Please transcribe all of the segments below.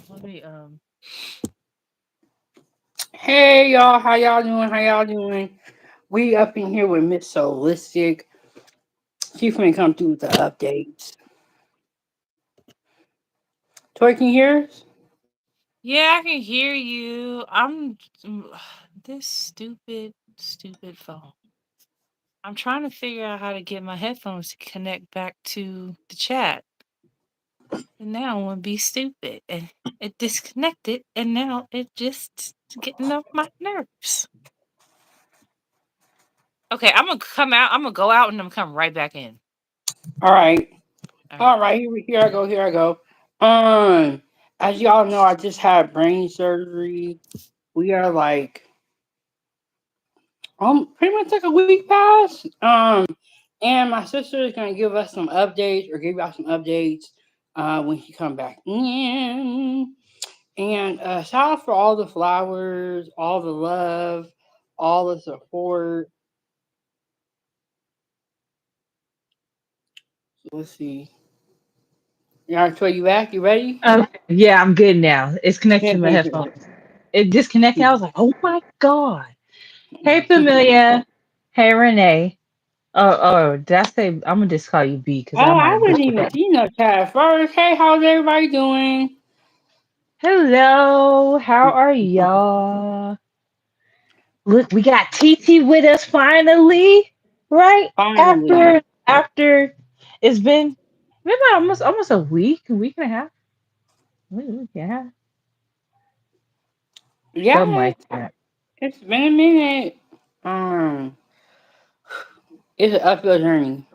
Let me Hey y'all, how y'all doing? How y'all doing? We up in here with Miss Solistic. She's gonna come through with the updates. Toy, can you hear us? Yeah, I can hear you. This stupid phone. I'm trying to figure out how to get my headphones to connect back to the chat. And now I want to be stupid and it disconnected and now it just getting on my nerves. Okay, I'm gonna come out. I'm gonna go out and I'm gonna come right back in. All right, All right. all right. Here I go. Here I go. Um, as y'all know, I just had brain surgery. We are like, pretty much like a week past. And my sister is gonna give us some updates or give y'all some updates. When she come back in. And shout out for all the flowers, all the love, all the support. So let's see. Yeah, Troy, you back? You ready? Yeah, I'm good now. It's connected to my headphones. It disconnected. I was like, oh my God. Hey, Familia. Hey, Renee. Oh, did I say? I'm going to just call you B because I Oh, might I have wouldn't butchered even that. see no chat first. Hey, how's everybody doing? Hello. How are y'all? Look, we got TT with us finally, right? Finally. After it's been maybe almost a week and a half, week and a half, something Yeah, like that. it's been a minute. Um, it's an uphill journey.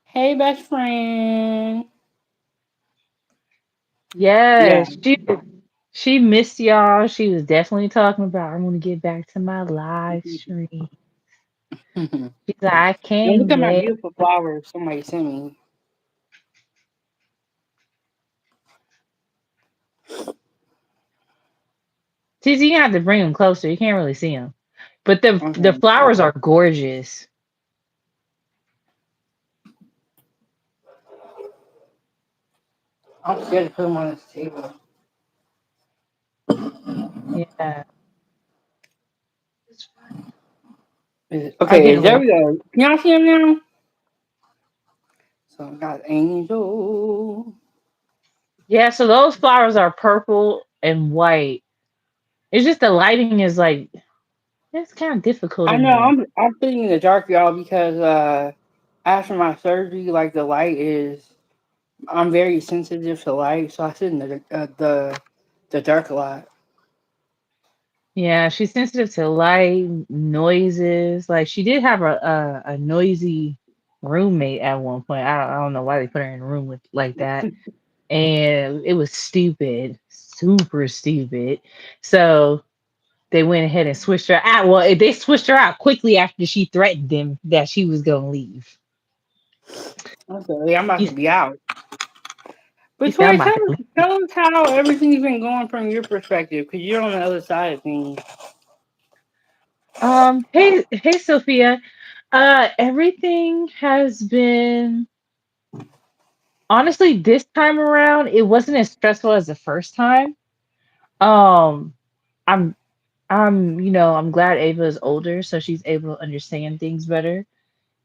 Hey, best friend. Yeah. Yeah, she missed y'all. She was definitely talking about I want to get back to my live stream. And She's like, I look can't at my wait. beautiful flowers somebody sent me. TT, you have to bring them closer. You can't really see them, but the Okay. flowers are gorgeous. I'm scared to put them on this table. Yeah, I Okay, get a there little. we go. Can y'all see them now? So I got Angel. Yeah, so those flowers are purple and white. It's just the lighting is like it's kind of difficult I in know there. I'm sitting in the dark, y'all, because after my surgery, like the light is, I'm very sensitive to light, so I sit in the dark a lot. Yeah, she's sensitive to light, noises. Like she did have a noisy roommate at one point. I don't know why they put her in a room with like that. And it was stupid, super stupid. So they went ahead and switched her out. Well, they switched her out quickly after she threatened them that she was gonna leave. Okay, I'm about She, to be out. she But said, "I'm Tori, about to leave." tell us how everything's been going from your perspective, because you're on the other side of things. Hey, Sophia. Everything has been honestly this time around. It wasn't as stressful as the first time. Um, I'm, I'm glad Ava is older, so she's able to understand things better.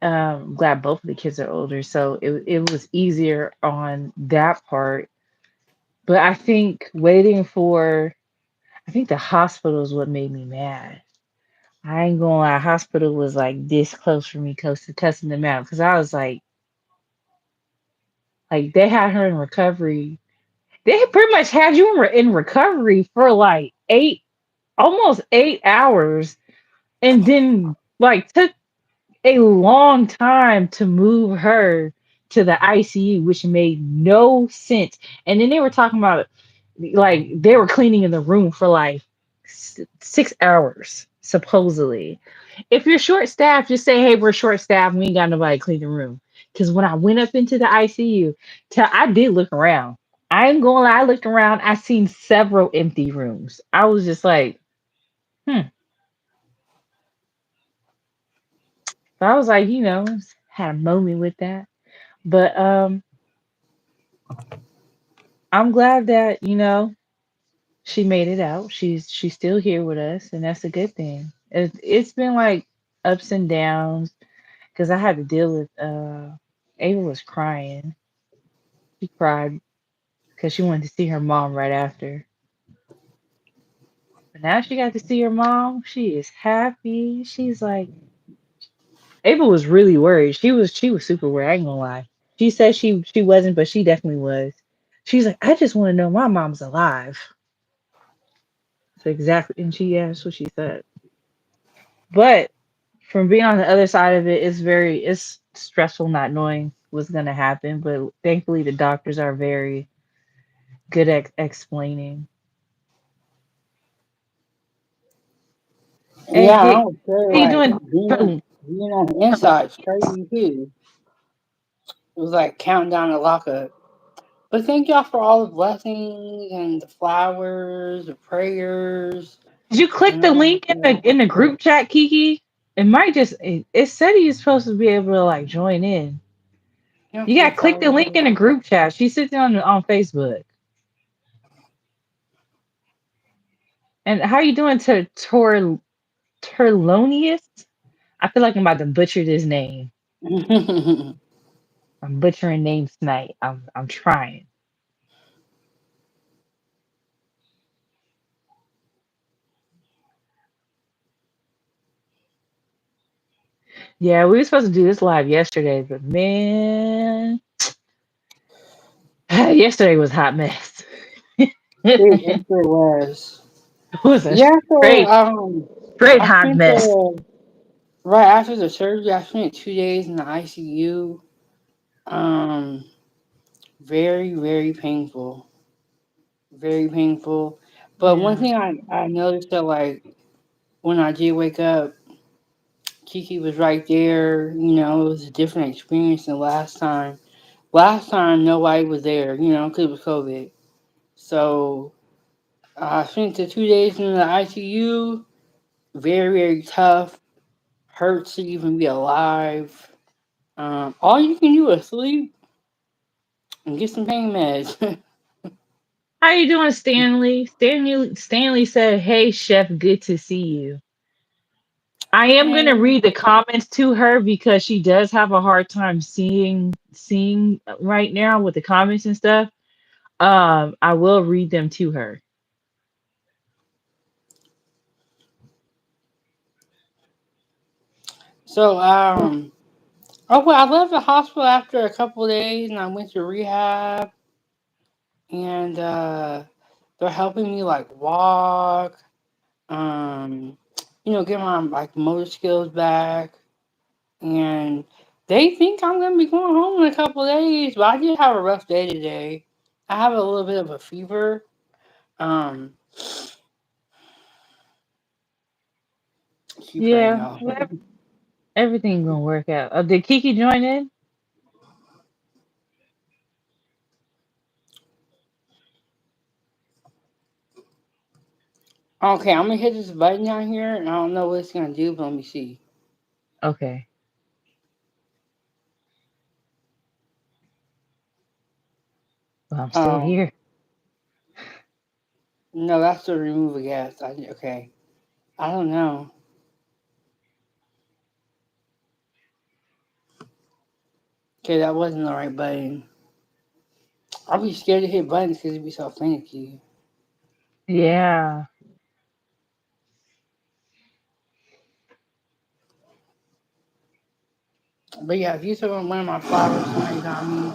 I'm glad both of the kids are older, so it was easier on that part. But I think the hospital is what made me mad. I ain't gonna lie, hospital was like this close for me, close to cussing them out, because I was like they had her in recovery. They pretty much had you in recovery for like almost 8 hours, and then like took a long time to move her to the ICU, which made no sense. And then they were talking about like they were cleaning in the room for like 6 hours, supposedly. If you're short staffed, just say, hey, we're short staffed. We ain't got nobody to clean the room. Because when I went up into the ICU, I did look around. I ain't gonna lie, I looked around. I seen several empty rooms. I was just like, hmm. So I was like, had a moment with that. But I'm glad that, she made it out. She's still here with us, and that's a good thing. It's been like ups and downs because I had to deal with Ava was crying. She cried because she wanted to see her mom right after. But now she got to see her mom. She is happy. She's like Ava was really worried. She was super worried. I ain't gonna lie. She said she wasn't, but she definitely was. She's like, I just want to know my mom's alive. So exactly, and she yeah, that's what she said. But from being on the other side of it, it's stressful not knowing what's gonna happen. But thankfully, the doctors are very good at explaining. Hey, Yeah, I hey, would say how you like doing? being on the inside is crazy too. It was like counting down the lockup. But thank y'all for all the blessings and the flowers, the prayers, Did you click and the all that link in stuff. the group chat, Kiki? It said he's supposed to be able to like join in. Thank You you for gotta the click the link flowers. in the group chat. She sits on Facebook. And how you doing to Terlonius? I feel like I'm about to butcher this name. I'm butchering names tonight. I'm trying. Yeah, we were supposed to do this live yesterday, but man, yesterday was a hot mess. It It sure was. was a Yeah, so straight straight I hot spent mess. right after the surgery, I spent 2 days in the ICU. Um, very, very painful. Very painful. But one Yeah. thing I noticed that like when I did wake up, Kiki was right there. It was a different experience than last time. Last time nobody was there, because it was COVID. So I spent the 2 days in the ICU. Very, very tough. Hurts to even be alive. All you can do is sleep and get some pain meds. How you doing, Stanley? Stanley said, "Hey, chef, good to see you." I am gonna And read the comments to her because she does have a hard time seeing right now with the comments and stuff. I will read them to her. so, oh well, I left the hospital after a couple of days, and I went to rehab, and they're helping me like walk, um, get my like motor skills back, and they think I'm gonna be going home in a couple of days, but I did have a rough day today. I have a little bit of a fever. Um, keep praying, Yeah, y'all. everything gonna work out. Did Kiki join in? Okay, I'm gonna hit this button down here, and I don't know what it's gonna do, but let me see. Okay. Well, I'm still Um, here. no, that's to remove a guest. Okay, I don't know. Okay, that wasn't the right button. I'll be scared to hit buttons because it'd be so finicky. Yeah. But yeah, if you took one of my flowers somebody got me,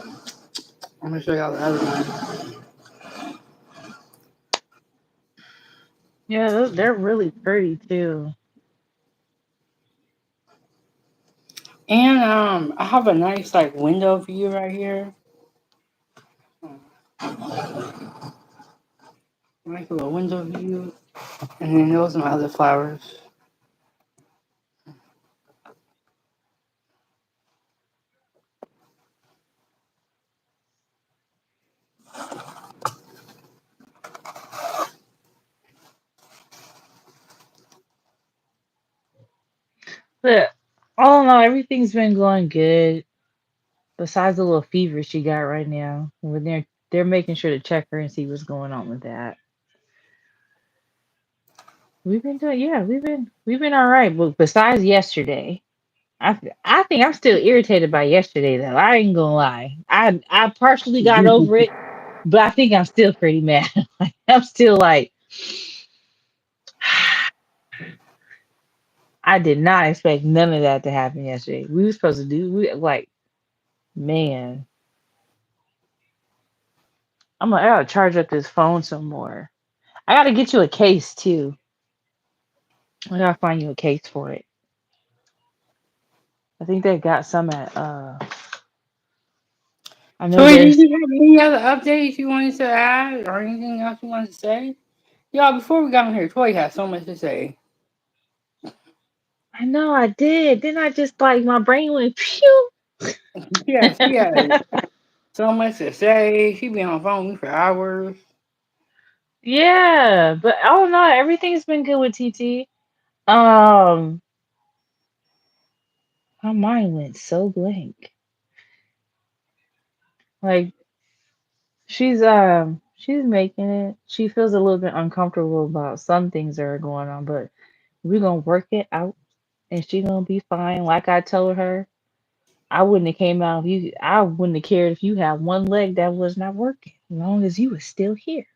I'm gonna show y'all the other one. Yeah, they're really pretty too. And I have a nice like window view right here. Nice little window view. And then those are my other flowers. But all in all, everything's been going good. besides the little fever she got right now, when they're making sure to check her and see what's going on with that. We've been doing, yeah, we've been all right. But besides yesterday, I think I'm still irritated by yesterday though. I ain't gonna lie. I partially got over it, but I think I'm still pretty mad. Like, I'm still like, I did not expect none of that to happen yesterday. We were supposed to do, we like, man, I gotta charge up this phone some more. I gotta get you a case too. I gotta find you a case for it. I think they got some at I know Tori, did there's. you have any other updates you wanted to add or anything else you wanted to say? Y'all, before we got on here, Tori had so much to say. I know I did. Then I just like my brain went pew. Yeah, she had so much to say. She be on the phone with me for hours. Yeah, but oh no, everything's been good with TT. Um, my mind went so blank. Like she's making it. She feels a little bit uncomfortable about some things that are going on, but we're gonna work it out and she gonna be fine. Like I told her, I wouldn't have came out if you I wouldn't have cared if you had one leg that was not working, as long as you was still here.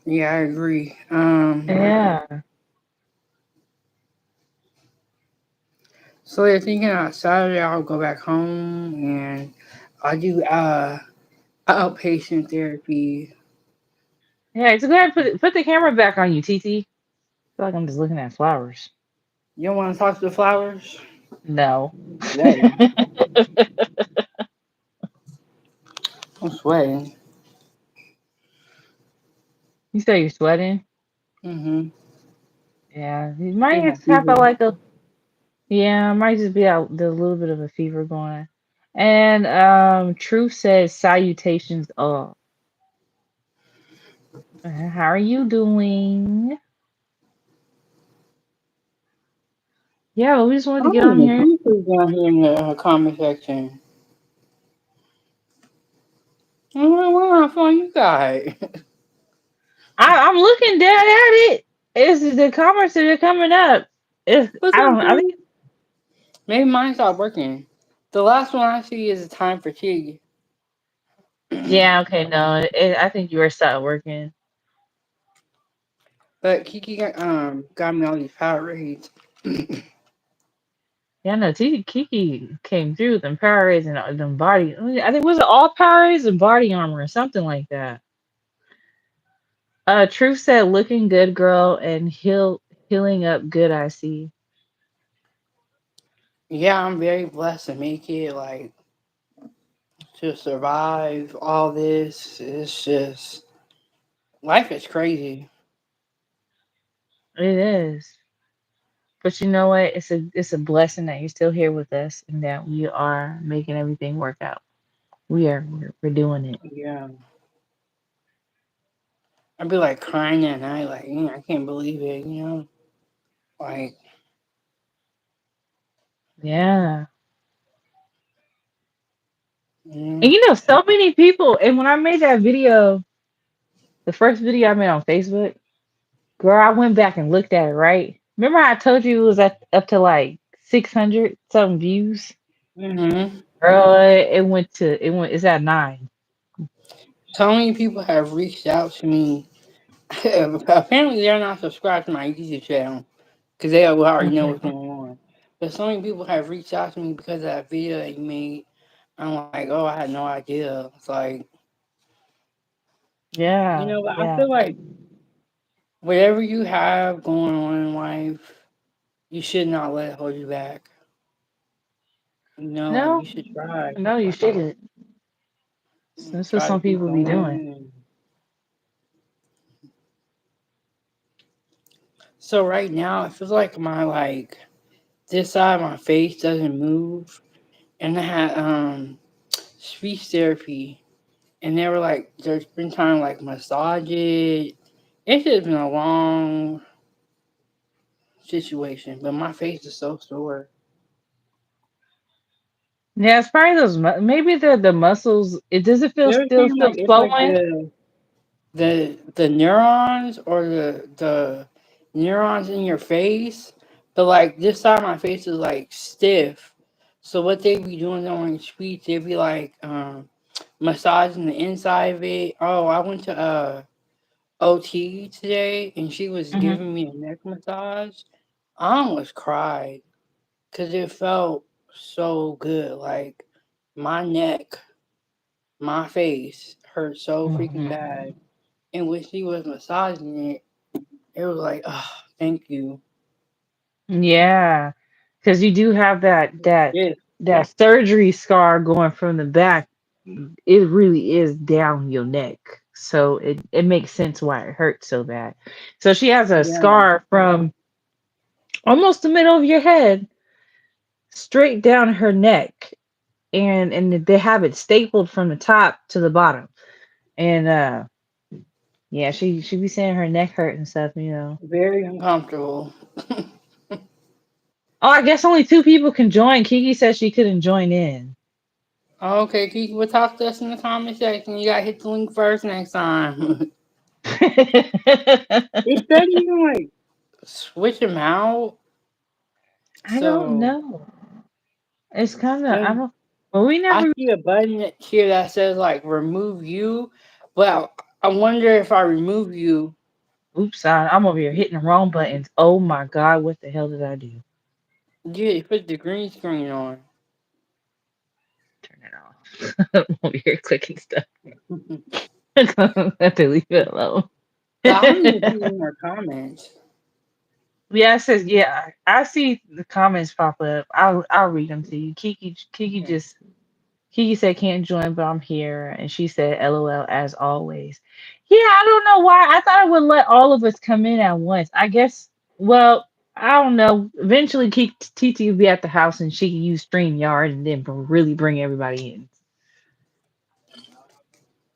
Yeah, I agree. Yeah. So they're thinking on Saturday I'll go back home and I do outpatient therapy. Yeah, so go ahead and put the camera back on you, TT. Feel like I'm just looking at flowers. You don't want to talk to the flowers? No. Sweating. I'm sweating. You say you're sweating? Mm-hmm. Yeah. You I might think my just have a fever. like a yeah, might just be out the little bit of a fever going. And Truth says salutations all. How are you doing? Yeah, we just wanted to get Oh, on the here. people down here in the comment section. I'm like, where my phone you got? I'm looking dead at it. It's the comments that are coming up. It's What's I up, don't I think dude? Maybe mine stopped working. The last one I see is a time for tea. yeah, okay, no. I think you were starting working. But Kiki got me all these Powerades. Yeah, no, Kiki came through with them Powerades and them body. I think was it all Powerades and body armor or something like that. Truth said, "Looking good, girl, and healing up good." I see. Yeah, I'm very blessed to make it, like, to survive all this. It's just, life is crazy. It is, but you know what? It's a blessing that you're still here with us and that we are making everything work out. We're doing it. Yeah. I'd be like crying at night, like, I can't believe it, Like, Yeah, mm, and so many people. And when I made that video, the first video I made on Facebook. Girl, I went back and looked at it, right? Remember how I told you it was at up to like 600 something views? hmm Girl, it's at 9. so many people have reached out to me. Apparently, they're not subscribed to my YouTube channel because they already know Okay. what's going on. But so many people have reached out to me because of that video that you made. I'm like, oh, I had no idea. It's like, Yeah, but I yeah. feel like whatever you have going on in life, you should not let it hold you back. Like No, you should try, no, you shouldn't. That's what try to some keep people be doing. going. So right now, it feels like my this side of my face doesn't move, and I had speech therapy, and they were like, there's been time like massage it. It's just been a long. situation, but my face is so sore. Yeah, it's probably those. Maybe the muscles. It does it feel You ever still seem feel like it's like swollen? the neurons or the neurons in your face, but like this side of my face is like stiff. So what they be doing during speech, they be like massaging the inside of it. Oh, I went to OT today, and she was Hmm. giving me a neck massage. I almost cried because it felt so good. Like my neck, my face hurt so freaking Hmm. bad. And when she was massaging it, it was like, oh, thank you. Yeah, because you do have Yeah, that surgery scar going from the back. It really is down your neck, so it makes sense why it hurts so bad. So she has a yeah, scar from almost the middle of your head straight down her neck, and they have it stapled from the top to the bottom. And yeah, she be saying her neck hurt and stuff, you know. very uncomfortable. Oh, I guess only two people can join. Kiki said she couldn't join in. Okay, Kiki, will talk to us in the comment section. You gotta hit the link first next time. It said you can like switch them out. I don't So know. It's kind of I then don't. Well, we I never. see a button here that says like remove you. Well, I wonder if I remove you, Oops, I'm over here hitting the wrong buttons. Oh my God, what the hell did I do? you put the green screen on. Turn it off. I'm over here clicking stuff. I have to leave it alone. But I don't even see any more comments. Yeah, it says yeah. I see the comments pop up. I'll read them to you. Kiki said can't join, but I'm here, and she said LOL as always. Yeah, I don't know why. I thought I would let all of us come in at once. I guess. Well, I don't know. Eventually, TT will be at the house, and she can use StreamYard, and then really bring everybody in.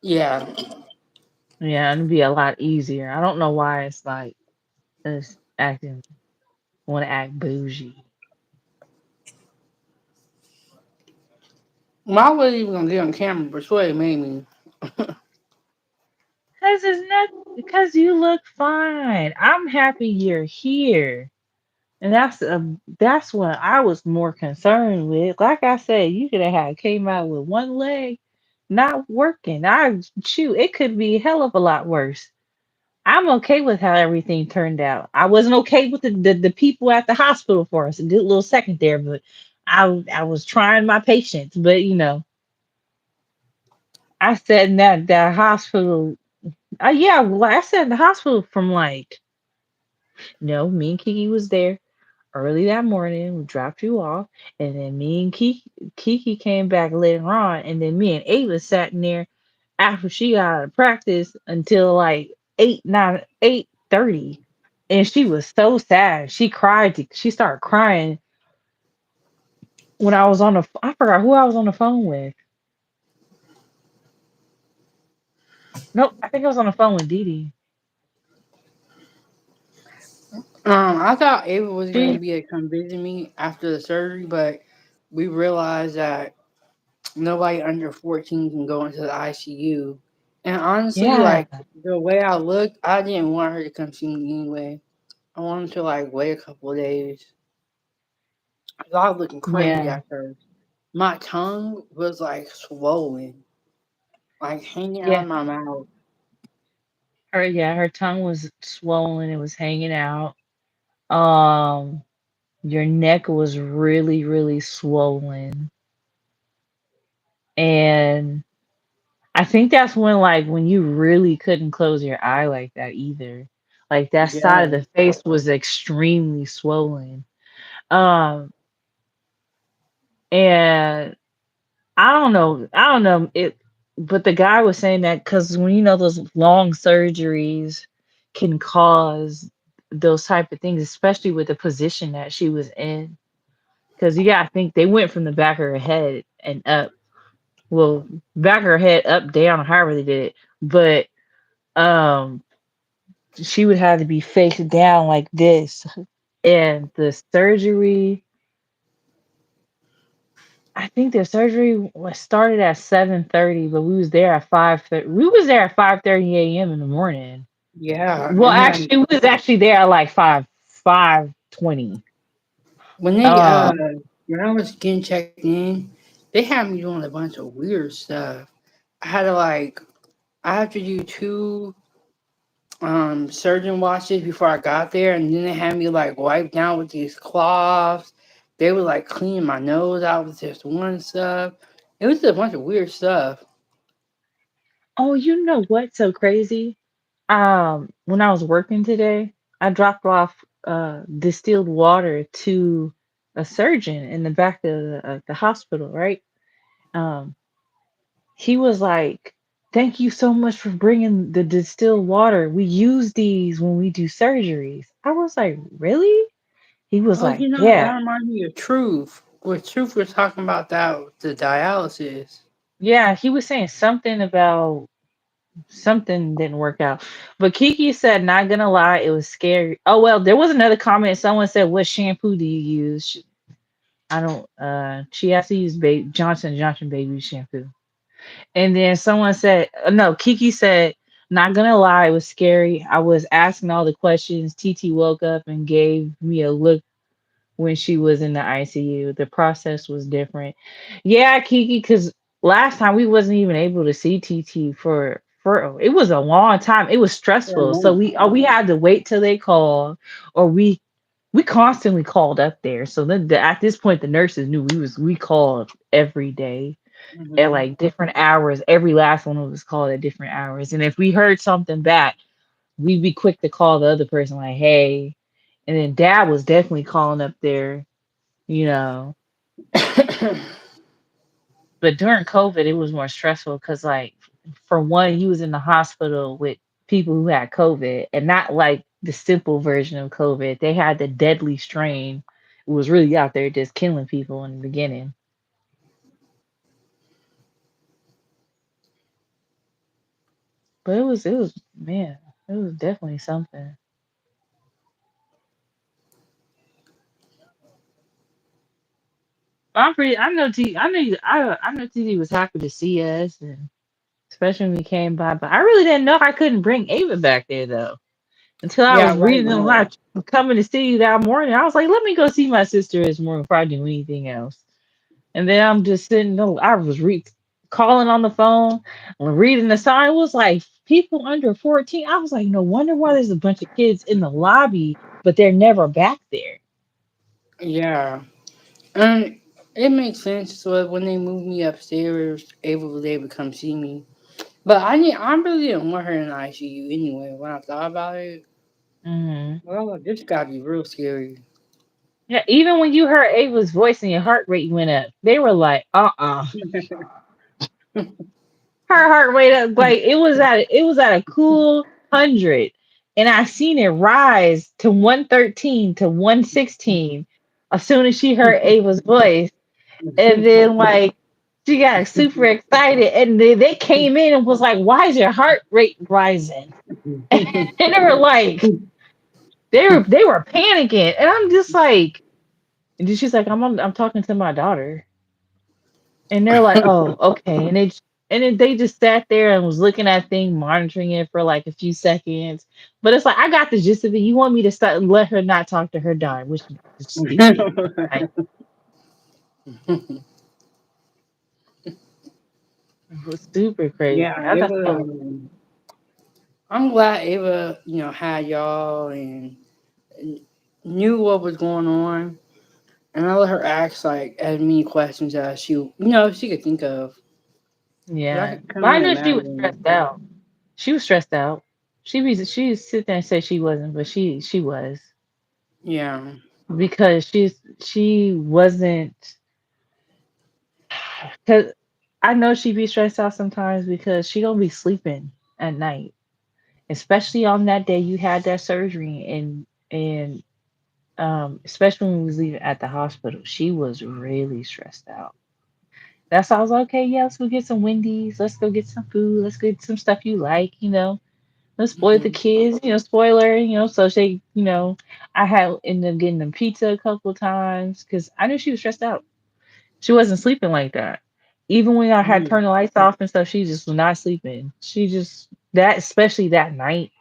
Yeah, Yeah, it'd be a lot easier. I don't know why it's like it's acting want to act bougie. well, I wasn't even gonna get on camera, but Sway made me. Cause it's not because you look fine. I'm happy you're here. And that's what I was more concerned with. Like I said, you could have had came out with one leg not working. I shoot, it could be a hell of a lot worse. I'm okay with how everything turned out. I wasn't okay with the people at the hospital for us. A good little second there, but I was trying my patience. But you know, I said in that hospital. Yeah, well, I said in the hospital from like no, me and Kiki was there early that morning. We dropped you off, and then me and Kiki came back later on, and then me and Ava sat in there after she got out of practice until like 8:30, and she was so sad. She cried. She started crying when I was on the. I forgot who I was on the phone with. Nope, I think I was on the phone with Dee Dee. I thought Ava was gonna She, be able to come visit me after the surgery, but we realized that nobody under 14 can go into the ICU. And honestly, yeah, like the way I looked, I didn't want her to come see me anyway. I wanted to like wait a couple of days. 'Cause I was looking crazy yeah, at first. My tongue was like swollen, like hanging out yeah. of my mouth. Her tongue was swollen. It was hanging out. Um, your neck was really, really swollen. And I think that's when you really couldn't close your eye like that either. Like that side of Yeah. the face was extremely swollen. Um, and I don't know it, but the guy was saying that because when you know those long surgeries can cause those type of things, especially with the position that she was in. Because you gotta think they went from the back of her head and up. Well, back of her head up, down, however they did it. But um she would have to be face down like this. and the surgery, I think the surgery was started at 7:30, but we was there at 5:30. We was there at 5:30 a.m. in the morning. Yeah, Well, and then actually, we was actually there at like 5:20. when they Um, when I was getting checked in, they had me doing a bunch of weird stuff. I had to like I had to do two surgeon washes before I got there, and then they had me like wipe down with these cloths. They would like clean my nose out with this one stuff. It was a bunch of weird stuff. oh, you know what's so crazy? When I was working today, I dropped off distilled water to a surgeon in the back of the hospital, right? Um, he was like, "Thank you so much for bringing the distilled water. We use these when we do surgeries." I was like, "Really?" He was Oh, like, you know, "Yeah, that reminds me of Truth. With Truth, we're talking about that, the dialysis. yeah." He was saying something about something didn't work out. But Kiki said, not gonna lie, it was scary. Oh well, there was another comment. Someone said, "What shampoo do you use?" I don't. She has to use Johnson baby shampoo. And then someone said, no, Kiki said, not gonna lie, it was scary. I was asking all the questions. TT woke up and gave me a look when she was in the ICU. The process was different. Yeah, Kiki, because last time we wasn't even able to see TT for it was a long time. It was For a stressful. So month. we had to wait till they called, or we constantly called up there. So then at this point the nurses knew we called every day at Hmm. like different hours. Every last one of us called at different hours. And if we heard something back, we'd be quick to call the other person like, hey. And then dad was definitely calling up there, you know. But during COVID, it was more stressful because, like, for one, he was in the hospital with people who had COVID, and not like the simple version of COVID. They had the deadly strain. It was really out there just killing people in the beginning. But it was, man, it was definitely something. I know T, I know TD was happy to see us, and especially when we came by. But I really didn't know I couldn't bring Ava back there though until I Yeah, was reading right. them about coming to see you that morning. I was like, let me go see my sister this morning before I do anything else. And then I'm just sitting there. I was calling on the phone, reading the sign. It was like people under 14. I was like, no wonder why there's a bunch of kids in the lobby, but they're never back there. Yeah. And it makes sense. So when they moved me upstairs, Ava was able to come see me. But I really didn't want her in the ICU anyway. When I thought about it, Hmm. well, this gotta be real scary. Yeah, even when you heard Ava's voice and your heart rate went up, they were like, her heart rate up like it was at a cool 100, and I seen it rise to 113 to 116 as soon as she heard Ava's voice, and then like she got super excited, and they came in and was like, "Why is your heart rate rising?" And they were like, they were panicking, and I'm just like, and then she's like, I'm talking to my daughter. And they're like, "Oh, okay." And then they just sat there and was looking at thing, monitoring it for like a few seconds. But it's like I got the gist of it. You want me to start let her not talk to her daughter, which is stupid. Like it was super crazy. Yeah, I it thought was. that was I'm glad Ava, had y'all and knew what was going on, and I let her ask like as many questions as she could think of. Cause I yeah. could But I only know she was stressed imagine. out. She was stressed out. She sit there and say she wasn't, but she was, Yeah. because she wasn't, because I know she be stressed out sometimes because she don't be sleeping at night, especially on that day you had that surgery, and especially when we was leaving at the hospital, she was really stressed out. That's why I was like, okay, yeah, let's go get some Wendy's, let's go get some food, let's get some stuff you like. Let's spoil the kids, spoiler, so they, I had ended up getting them pizza a couple times because I knew she was stressed out. She wasn't sleeping like that. Even when I had turned the lights off and stuff, she just was not sleeping. She just that, especially that night,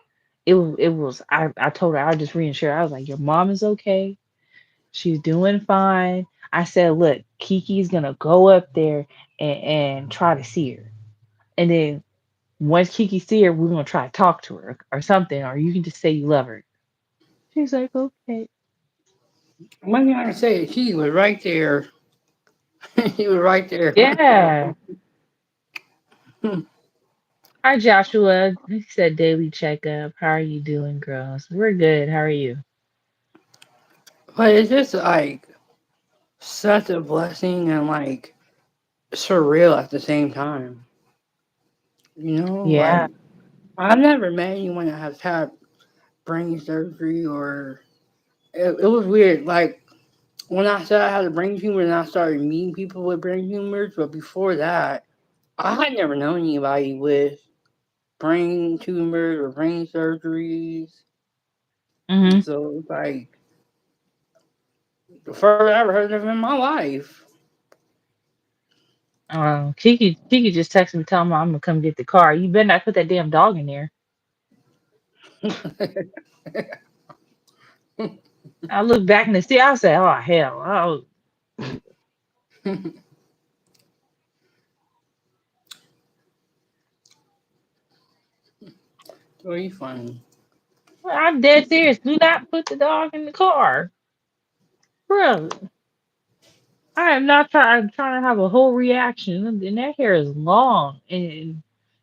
it was. I told her, I just reassured her. I was like, your mom is okay. She's doing fine. I said, look, Kiki's gonna go up there and try to see her, and then once Kiki see her, we're gonna try to talk to her or something, or you can just say you love her. She's like, okay. One thing I can say, she was right there. She was right there. Yeah. Hi, Joshua. He said daily checkup. How are you doing, girls? We're good. How are you? But it's just like such a blessing and like surreal at the same time. Yeah. Like I've never met anyone that has had brain surgery or it was weird. Like when I said I had a brain tumor and I started meeting people with brain tumors, but before that, I had never known anybody with brain tumors or brain surgeries. Mm-hmm. So it's like the first I ever heard of in my life. Kiki just texted me telling me I'm gonna come get the car. You better not put that damn dog in there. I look back in the seat. I said, oh hell, oh. Very funny. I'm dead serious. Do not put the dog in the car, bro. I am not trying. I'm trying to have a whole reaction, and that hair is long, and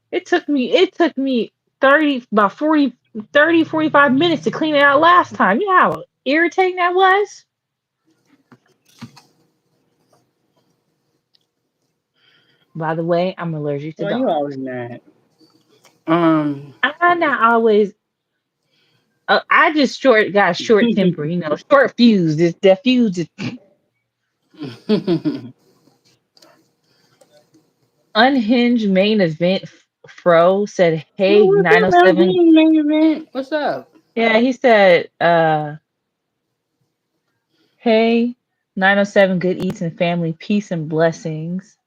it took me 30, about 40, 30, 45 minutes to clean it out last time. You know how irritating that was? By the way, I'm allergic to Well, you dogs. always mad. Um, I'm not always. I just got a short temper, short fuse. This the fuse is unhinged main event. Fro said, "Hey, what's up, 907." main event? What's up? Yeah, he said, "Hey, 907. Good eats and family, peace and blessings."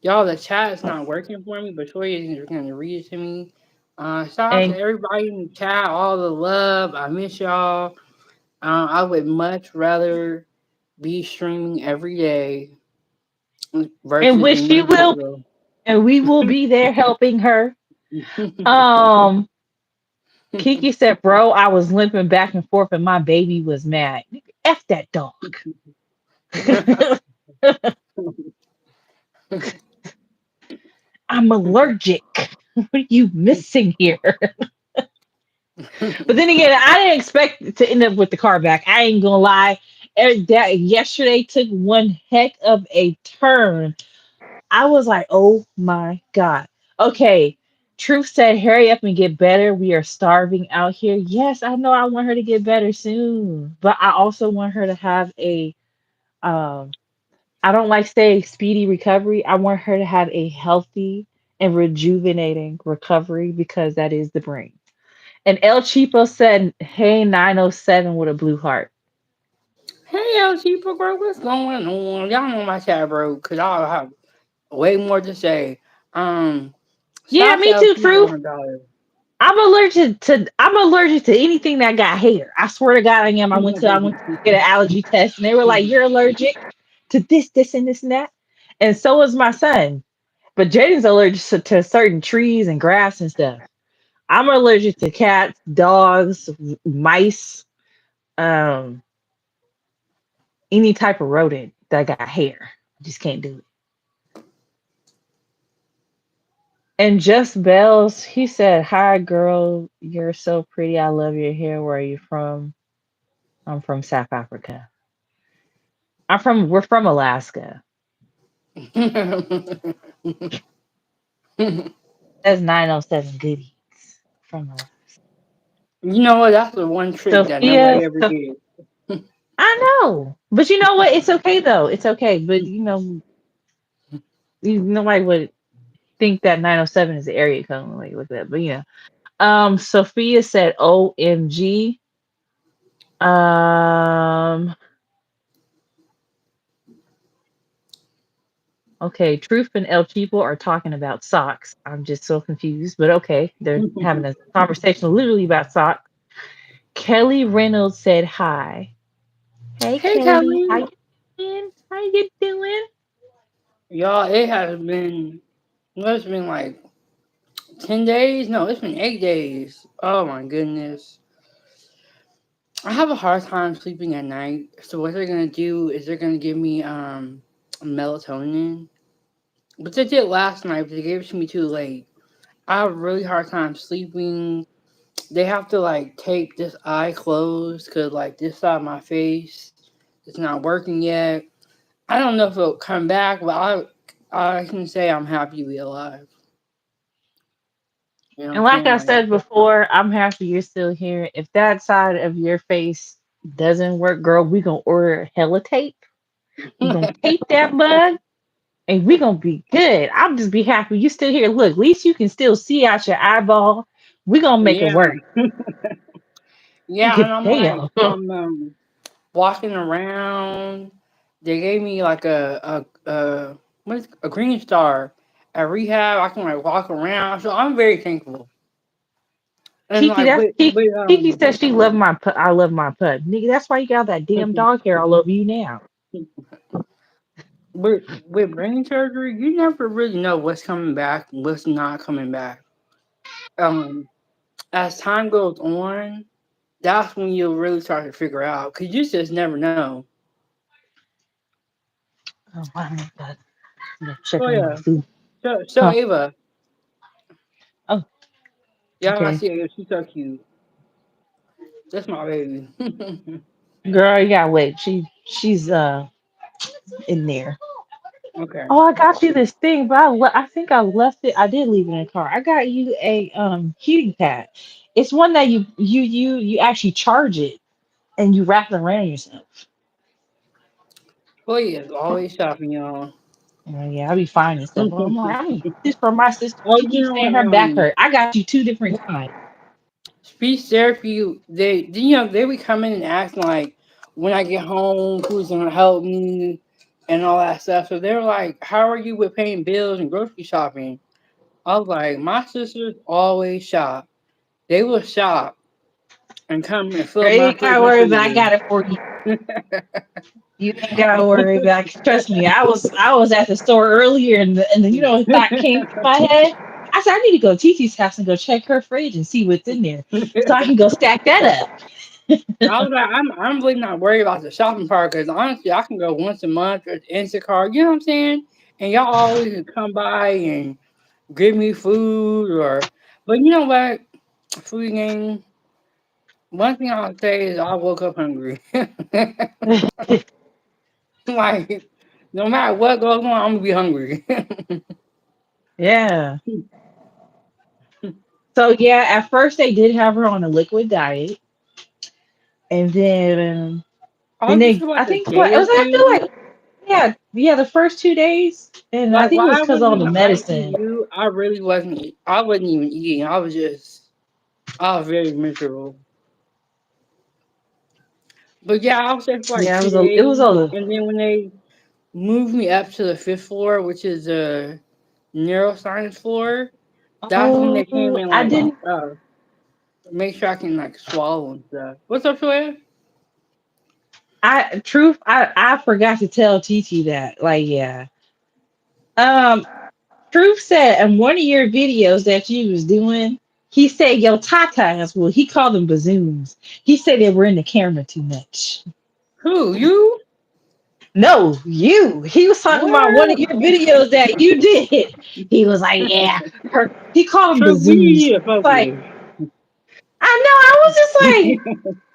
Y'all, the chat is Uh, not working for me, but Toya is going to read it to me. Shout out to And everybody in the chat, all the love. I miss y'all. I would much rather be streaming every day and versus which she will, individual. and we will be there helping her. Um, Kiki said, "Bro, I was limping back and forth, and my baby was mad. F that dog." I'm allergic. What are you missing here? But then again, I didn't expect to end up with the car back. I ain't gonna lie. That yesterday took one heck of a turn. I was like, oh my God. Okay. Truth said, hurry up and get better. We are starving out here. Yes, I know I want her to get better soon. But I also want her to have a um I don't like say speedy recovery. I want her to have a healthy and rejuvenating recovery because that is the brain. And El Cheapo said, hey, 907 with a blue heart. Hey, LG bro, what's going on? Y'all know my chat, bro, because I'll have way more to say. Um, Yeah, Shout out to me too, LG Truth. $100. I'm allergic to anything that got hair. I swear to God I am. I went to get an allergy test and they were like, you're allergic to this, and this and that. And so is my son. But Jaden's allergic to certain trees and grass and stuff. I'm allergic to cats, dogs, mice, um, any type of rodent that got hair. I just can't do it. And Just Bells, he said, hi, girl. You're so pretty. I love your hair. Where are you from? I'm from South Africa. We're from Alaska. That's 907 goodies from Alaska. You know what? That's the one trick that Sophia, nobody ever so, did. I know. But you know what? It's okay though. It's okay. But nobody would. think that 907 is the area code when you look at that. But yeah. Sophia said OMG. Um okay, Truth and El Cheapo are talking about socks. I'm just so confused, but okay, they're having a conversation literally about socks. Kelly Reynolds said hi. Hey Hey, Kelly, how Kelly. you doing? How you doing? Y'all, it has been, well, it's been like 10 days? No, it's been 8 days. Oh my goodness. I have a hard time sleeping at night. So what they're gonna do is they're gonna give me melatonin. But they did last night, but they gave it to me too late. I have a really hard time sleeping. They have to like tape this eye closed because like this side of my face is not working yet. I don't know if it'll come back, but I can say I'm happy to be alive. You know what And I'm like saying? I Like said before, I'm happy you're still here. If that side of your face doesn't work, girl, we gonna order hella tape. We gonna tape that bug, and we gonna be good. I'll just be happy you still here. Look, at least you can still see out your eyeball. We gonna make it yeah, work. yeah, and Good I'm like damn. walking around. They gave me like a green star at rehab. I can like walk around, so I'm very thankful. And Kiki, like that's Kiki says she love my put. I love my put. Nigga, that's why you got that damn dog hair all over you now. with brain surgery, you never really know what's coming back, and what's not coming back. Um, as time goes on, that's when you'll really start to figure out because you just never know. Oh, I need that. I'm So checking on my yeah, food. so Huh? Ava, Oh, y'all not okay. see Ava, she's so cute. That's my baby. Girl, you gotta wait. She's in there. Okay. Oh, I got you this thing, but I think I left it. I did leave it in the car. I got you a heating pad. It's one that you actually charge it and you wrap it around yourself. Well, yeah, always shopping, y'all. Yeah, I'll be fine and stuff. But I'm like, I need this for my sister. Oh, She you keeps know saying what? her back hurt. I got you two different kinds. Speech therapy. They would come in and ask like, when I get home, who's gonna help me, and all that stuff. So they're like, "How are you with paying bills and grocery shopping?" I was like, "My sisters always shop. They will shop and come and fill Girl, up you my ain't fridge gotta with worry about. I food." got it for you. You ain't gotta worry about. Trust me, I was at the store earlier, and the thought came to my head. I said I need to go to Titi's house and go check her fridge and see what's in there, so I can go stack that I was like, I'm really not worried about the shopping part because honestly, I can go once a month or Instacart. You know what I'm saying? And y'all always come by and give me food or. But you know what? Food game. One thing I'll say is I woke up hungry. up. Like no matter what goes on, I'm gonna be hungry. Yeah. So yeah, at first they did have her on a liquid diet, and I then was just they like I a think what day it or was I feel two. like yeah the first 2 days, and I Like think it while was I because was all in the the medicine. ICU, I really wasn't. I wasn't even eating. I was very miserable. But yeah, I was there for like Yeah, two it was days, a and then when they moved me up to the fifth floor, which is the neuroscience floor, that's when they came oh in I like, didn't make sure I can like swallow and stuff. What's up, Toya? I forgot to tell TT that like yeah um Truth said in one of your videos that you was doing, he said your tatas, well, he called them bazooms. He said they were in the camera too much. Who you? No, you. He was talking about one of What? your videos that you did. He was like, yeah, he called them True, we bazooms. need to Like, focus. I know, I was just like,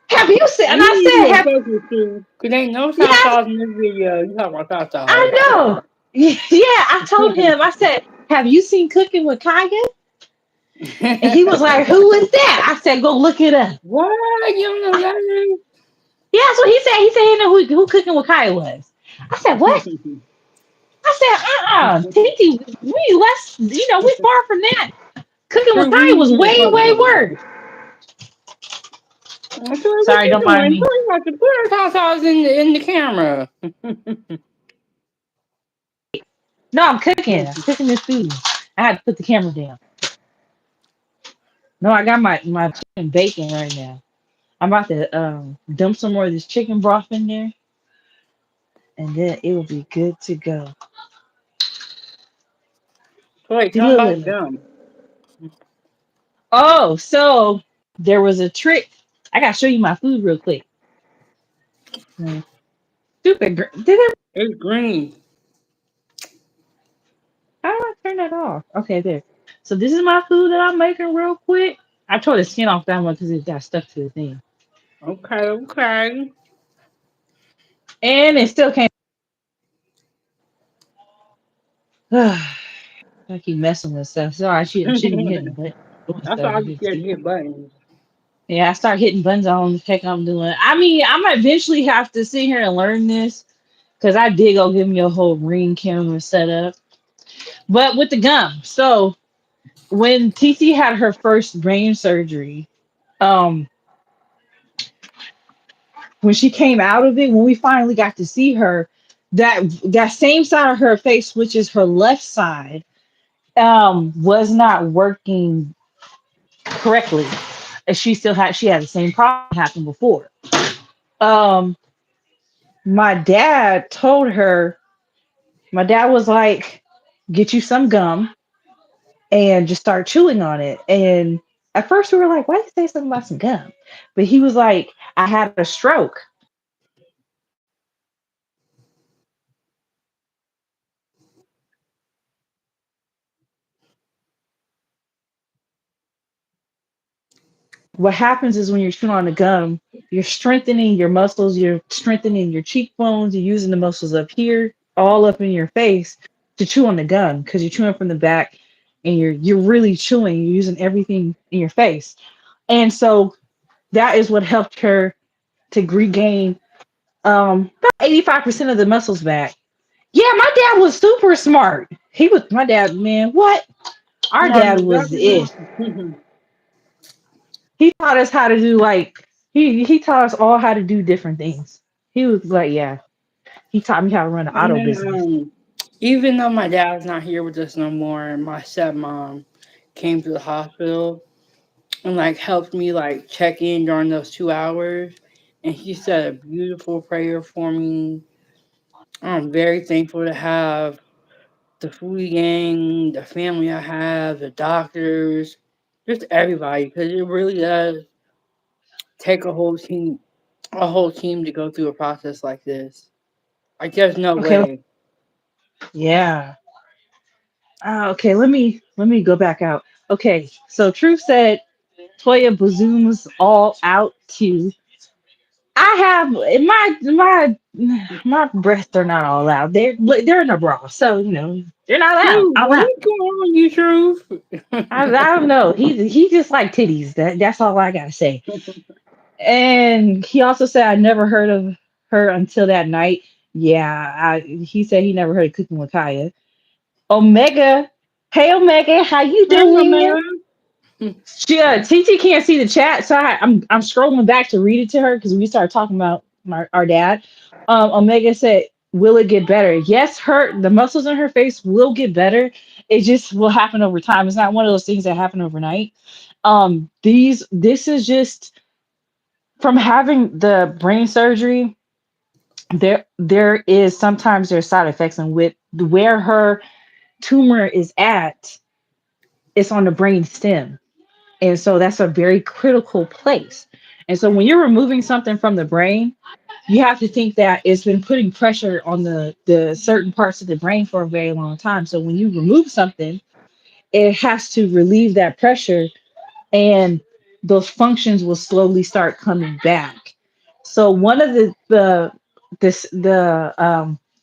have you seen? And We I need said, to have, focus too. Cause ain't no yes, tatas in this video. You talk about tatas. I know. Yeah, I told him, I said, have you seen Cooking with Kaya? And he was like, who is that? I said, go look it up. What? You don't know that Yeah, that's what he said. He said he didn't know who Cooking with Kaya was. I said, what? is? I said, Titi, we less, we far from that. Cooking with True, we Kai was need to way, talk way about it. worse. I said, what Sorry, you don't mind doing? me. You got the Twitter sauce in the camera. No, I'm cooking. I'm cooking this food. I had to put the camera down. No, I got my chicken bacon right now. I'm about to dump some more of this chicken broth in there, and then it will be good to go. Wait, See, tell look, about look, look. them. Oh, so there was a trick. I gotta show you my food real quick. Mm, Stupid. Did it? It's green. How do I turn that off? Okay, there. So this is my food that I'm making real quick. I tore the skin off that one because it got stuck to the thing, Okay, okay. and it still came. I keep messing with stuff. Sorry, I shouldn't be hitting the button doing That's stuff. why I You be just scared to keep. hit buttons. Yeah, I start hitting buttons. I don't know what the heck I'm doing. I mean, I might eventually have to sit here and learn this because I did go give me a whole ring camera setup. But with the gum, so when TT had her first brain surgery, um, when she came out of it, when we finally got to see her, that same side of her face, which is her left side, was not working correctly. And she had the same problem happen before. Um, my dad told her, my dad was like, get you some gum and just start chewing on it. And at first we were like, why did you say something about some gum? But he was like, I had a stroke. What happens is when you're chewing on the gum, you're strengthening your muscles, you're strengthening your cheekbones, you're using the muscles up here, all up in your face to chew on the gum because you're chewing from the back and you're really chewing, you're using everything in your face. And so that is what helped her to regain about 85% of the muscles back. Yeah, my dad was super smart. He was my dad, man. What? Our Smart dad enough, was it. definitely. He taught us how to do like he taught us all how to do different things. He was like, yeah, he taught me how to run an And auto then, business. even though my dad's not here with us no more, my stepmom came to the hospital and like helped me like check in during those 2 hours. And she said a beautiful prayer for me. I'm very thankful to have the foodie gang, the family I have, the doctors, just everybody, because it really does take a whole team to go through a process like this. Like there's no Okay, way. yeah. Okay, let me go back out. Okay, so Truth said Toya bazooms all out too. I have my breasts are not all out. They're in a bra, so they're not out. Dude, All out. what's going on, you truth? I don't know. He just like titties. That's all I gotta say. And he also said I never heard of her until that night. Yeah, he said he never heard of Cooking with Kaya. Omega, hey Omega, how you Hello, doing? man. TT can't see the chat, so I'm scrolling back to read it to her because we started talking about our dad. Omega said, "Will it get better?" Yes, the muscles in her face will get better. It just will happen over time. It's not one of those things that happen overnight. This is just from having the brain surgery. There is sometimes there's side effects, and with where her tumor is at, it's on the brain stem. And so that's a very critical place. And so when you're removing something from the brain, you have to think that it's been putting pressure on the certain parts of the brain for a very long time. So when you remove something, it has to relieve that pressure and those functions will slowly start coming back. So one of the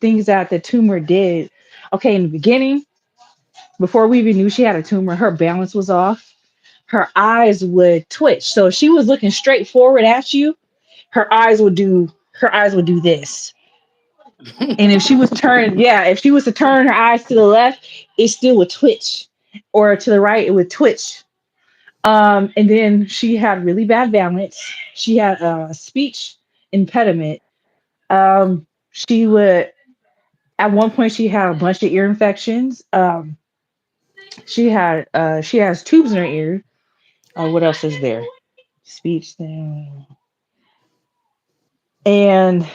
things that the tumor did, okay, in the beginning, before we even knew she had a tumor, her balance was off. Her eyes would twitch. So if she was looking straight forward at you, her eyes would do this. And if she was turned, yeah, if she was to turn her eyes to the left, it still would twitch, or to the right, it would twitch. And then she had really bad balance. She had a speech impediment. She would at one point she had a bunch of ear infections. She has tubes in her ear. What else is there? Speech thing. And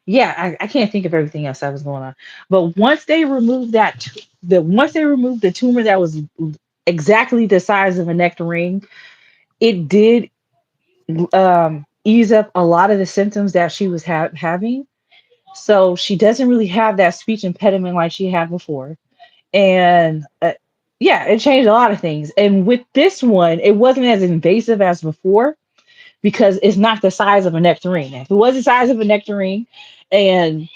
yeah, I can't think of everything else that was going on. But once they removed once they removed the tumor that was exactly the size of a nectarine, it did ease up a lot of the symptoms that she was having. So she doesn't really have that speech impediment like she had before. And yeah, it changed a lot of things. And with this one, it wasn't as invasive as before because it's not the size of a nectarine. If it was the size of a nectarine and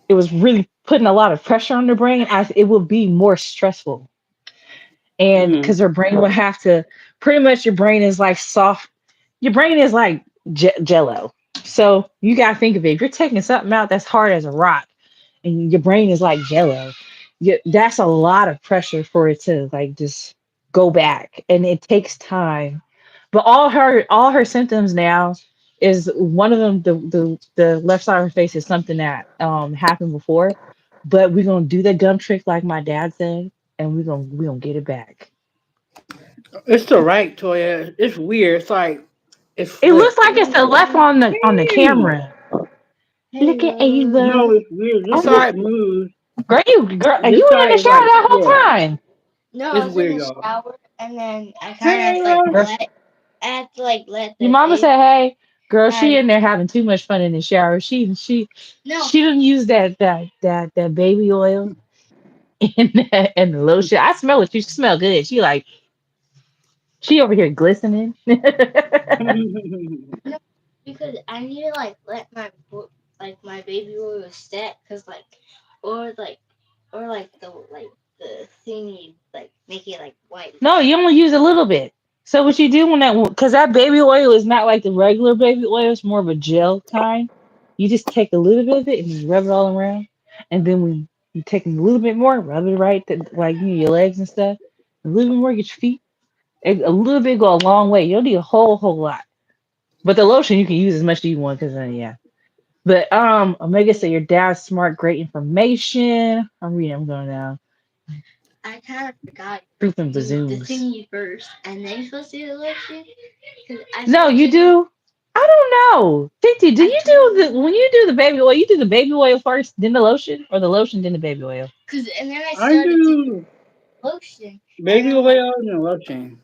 it was really putting a lot of pressure on the brain, it would be more stressful. And Mm. because her brain would have to, pretty much your brain is like soft, your brain is like jello. So you got to think of it. If you're taking something out that's hard as a rock and your brain is like jello, that's a lot of pressure for it to like just go back. And it takes time. But all her symptoms now is one of them, the left side of her face is something that happened before. But we're gonna do the gum trick like my dad said, and we're gonna get it back. It's the right Toya. It's weird. It's like it's It looks flipped. like it's the left on the Hey. camera. Look at No, Ava. it's weird. This Oh, side moves. girl, This you in side the is shower like that whole flipped. time. It's weird, y'all. Hey, Girl, your mama said, "Hey, girl, she in there having too much fun in the shower. She didn't use that baby oil and the lotion. I smell it. She smell good. She over here glistening. No, you only use a little bit. So what you do when because that baby oil is not like the regular baby oil, it's more of a gel kind. You just take a little bit of it and just rub it all around, and then when you take a little bit more, rub it right to, like your legs and stuff. A little bit more, get your feet. A little bit go a long way. You don't need a whole lot. But the lotion you can use as much as you want because yeah. But Omega said your dad's smart, great information. I'm reading. I'm going now. Proof and bazooms. No, you do. I don't know. Titi, do you do the when you do the baby oil? You do the baby oil first, then the lotion, or the lotion then the baby oil? I do baby oil and lotion.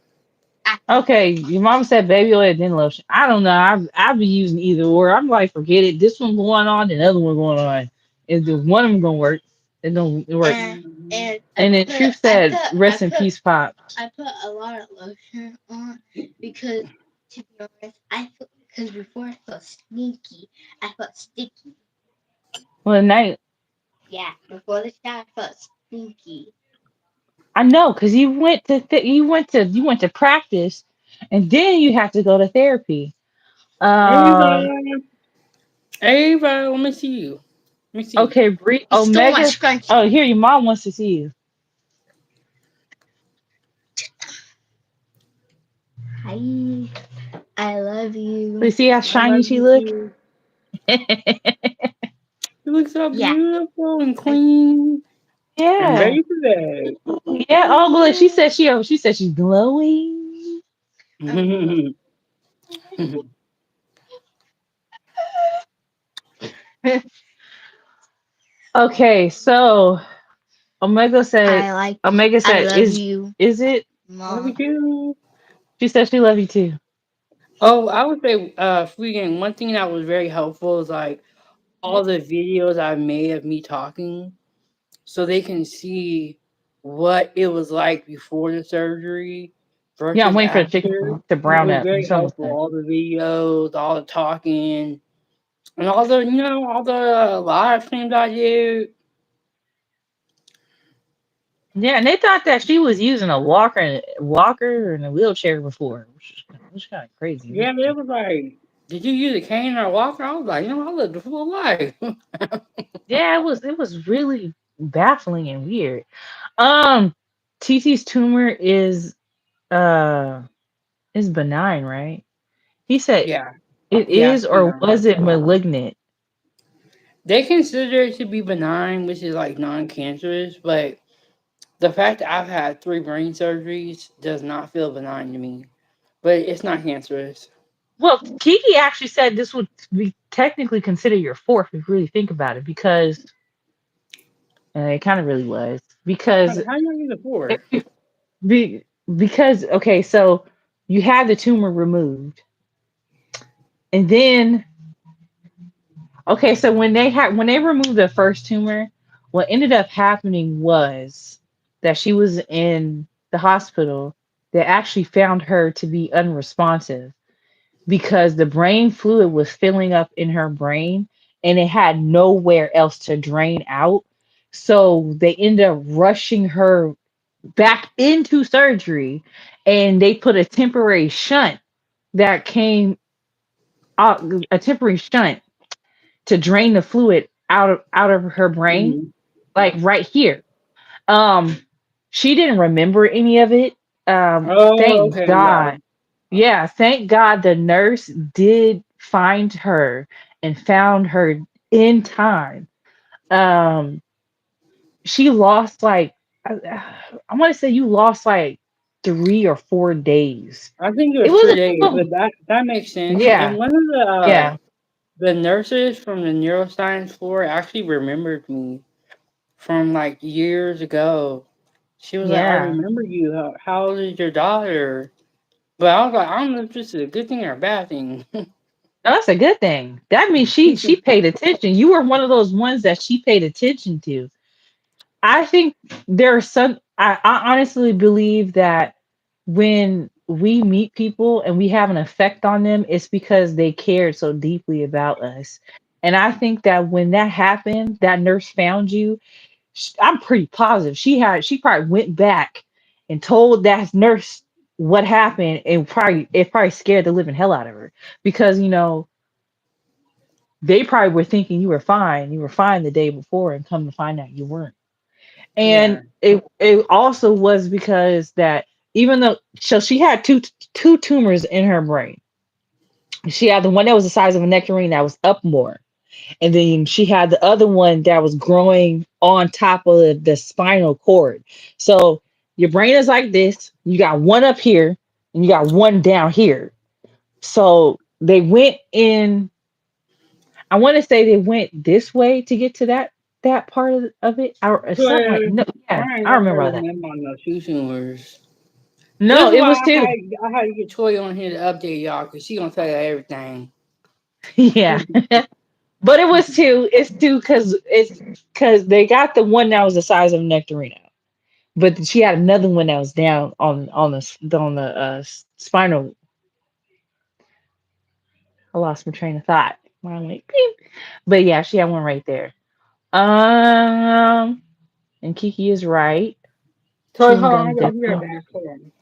Okay, your mom said baby oil then lotion. I don't know. I've been using either or. I'm like, forget it. This one going on, the other one going on. Is the one of them gonna work? It don't work. Mhm. And then Truth said, "Rest in peace, Pop." Well, at night I know because you went to practice, and then you have to go to therapy. Ava, Um. Ava, let me see you. Let me see. Okay, Omega. Oh, here your mom wants to see you. So you see how I shiny love she you look? too. You look so beautiful and clean and Yeah, ready for bed. yeah. Oh, look, she said she's glowing. Okay, so Omega said is it? Love you too. She said she love you too. Oh, I would say, freaking one thing that was very helpful is like all the videos I made of me talking, so they can see what it was like before the surgery Yeah, I'm versus waiting for the after. chicken to It brown was up. very It's almost helpful. done. All the videos, all the talking, and all the all the live streams I did. Yeah, and they thought that she was using a walker and a wheelchair before, which is kind of crazy. Yeah, it was like. Did you use a cane or a walker? I was like, I lived a full life. Yeah, it was really baffling and weird. Um, TT's tumor uh is benign, right? He said Yeah, it yeah, is, it's or benign. was it malignant? They consider it to be benign, which is like non-cancerous, but the fact that I've had three brain surgeries does not feel benign to me. But it's not cancerous. Well, Kiki actually said this would be technically consider your fourth if you really think about it, because it kind of really was How, because how you use it if for? you, because okay, so you had the tumor removed, and then okay, so when they removed the first tumor, what ended up happening was that she was in the hospital. They actually found her to be unresponsive because the brain fluid was filling up in her brain and it had nowhere else to drain out. So they ended up rushing her back into surgery, and they put a temporary shunt that came out, a temporary shunt to drain the fluid out of her brain, Hmm. like right here. Um, she didn't remember any of it. Oh, Thank okay, yeah. God. Yeah, thank God the nurse did find her and found her in time. Um, she lost like I want to say you lost like 3 or 4 days. I think it It was was 3 days, but that makes sense. And yeah, one of yeah, the nurses from the neuroscience floor actually remembered me from like years ago. She was like, "I yeah. remember you. How old is your daughter?" But I was like, "I don't know if this is a good thing or a bad thing." No, that's a good thing. That means she paid attention. You were one of those ones that she paid attention to. I think there are some. I honestly believe that when we meet people and we have an effect on them, it's because they cared so deeply about us. And I think that when that happened, that nurse found you. I'm pretty positive she probably went back and told that nurse what happened, and probably scared the living hell out of her because they probably were thinking you were fine the day before, and come to find out you weren't. And Yeah. it also was because that even though so she had two tumors in her brain. She had the one that was the size of a nectarine that was up more, and then she had the other one that was growing on top of the spinal cord. So your brain is like this. You got one up here, and you got one down here. So they went in. I want to say they went this way to get to that part of it, or But something like no. Yeah, I ain't I never remember heard all of that. them on no two tumors. This No, is it why was two. I had to get Toy on here to update y'all, cause she gonna tell you everything. Yeah, but it was two. It's two because they got the one that was the size of a nectarine, but she had another one that was down on the spinal. I lost my train of thought. When I went, beep. But yeah, she had one right there. Um, and Kiki is right. Toy, Chewing hold on, gum I'll be right definitely. back. Hold on.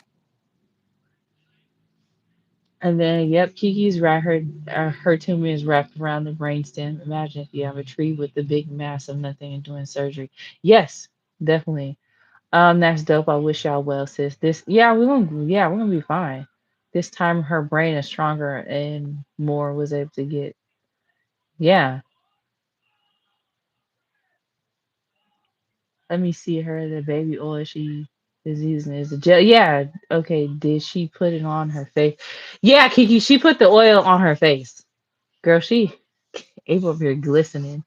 And then, yep, Kiki's right. Her tumor is wrapped around the brainstem. Imagine if you have a tree with the big mass of nothing and doing surgery. Yes, definitely. That's dope. I wish y'all well, sis. We're gonna be fine. This time her brain is stronger and more was able to get. Yeah, let me see her. The baby oil she is using is a gel. Yeah, okay. Did she put it on her face? Yeah, Kiki, she put the oil on her face. Girl, she Ava up here glistening.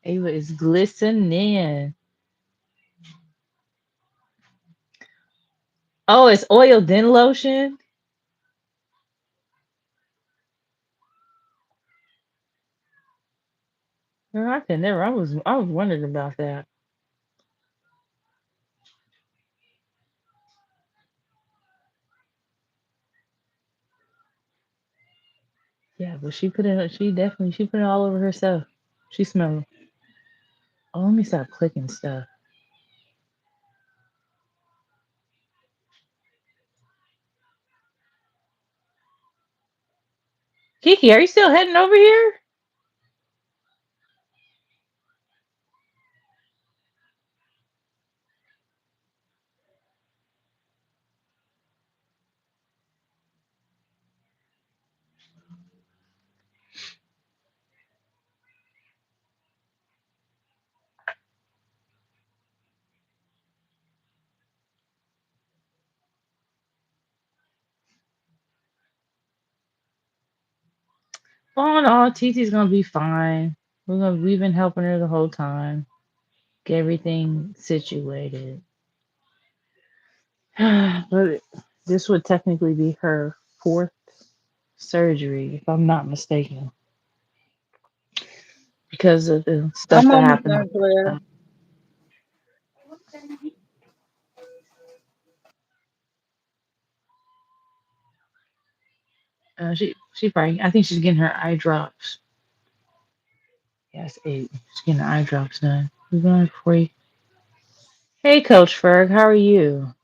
Ava is glistening. Oh, it's oil then lotion. Girl, I can never. I was wondering about that. Yeah, but she put it. She put it all over herself. She smelled. Oh, let me stop clicking stuff. Kiki, are you still heading over here? Oh no, TT's gonna be fine. We've been helping her the whole time. Get everything situated. But this would technically be her fourth surgery, if I'm not mistaken, because of the stuff I'm that almost happened. done, Claire. She probably, I think she's getting her eye drops. Yes, 8. She's getting her eye drops done. We're going to pray. Hey, Coach Ferg, how are you?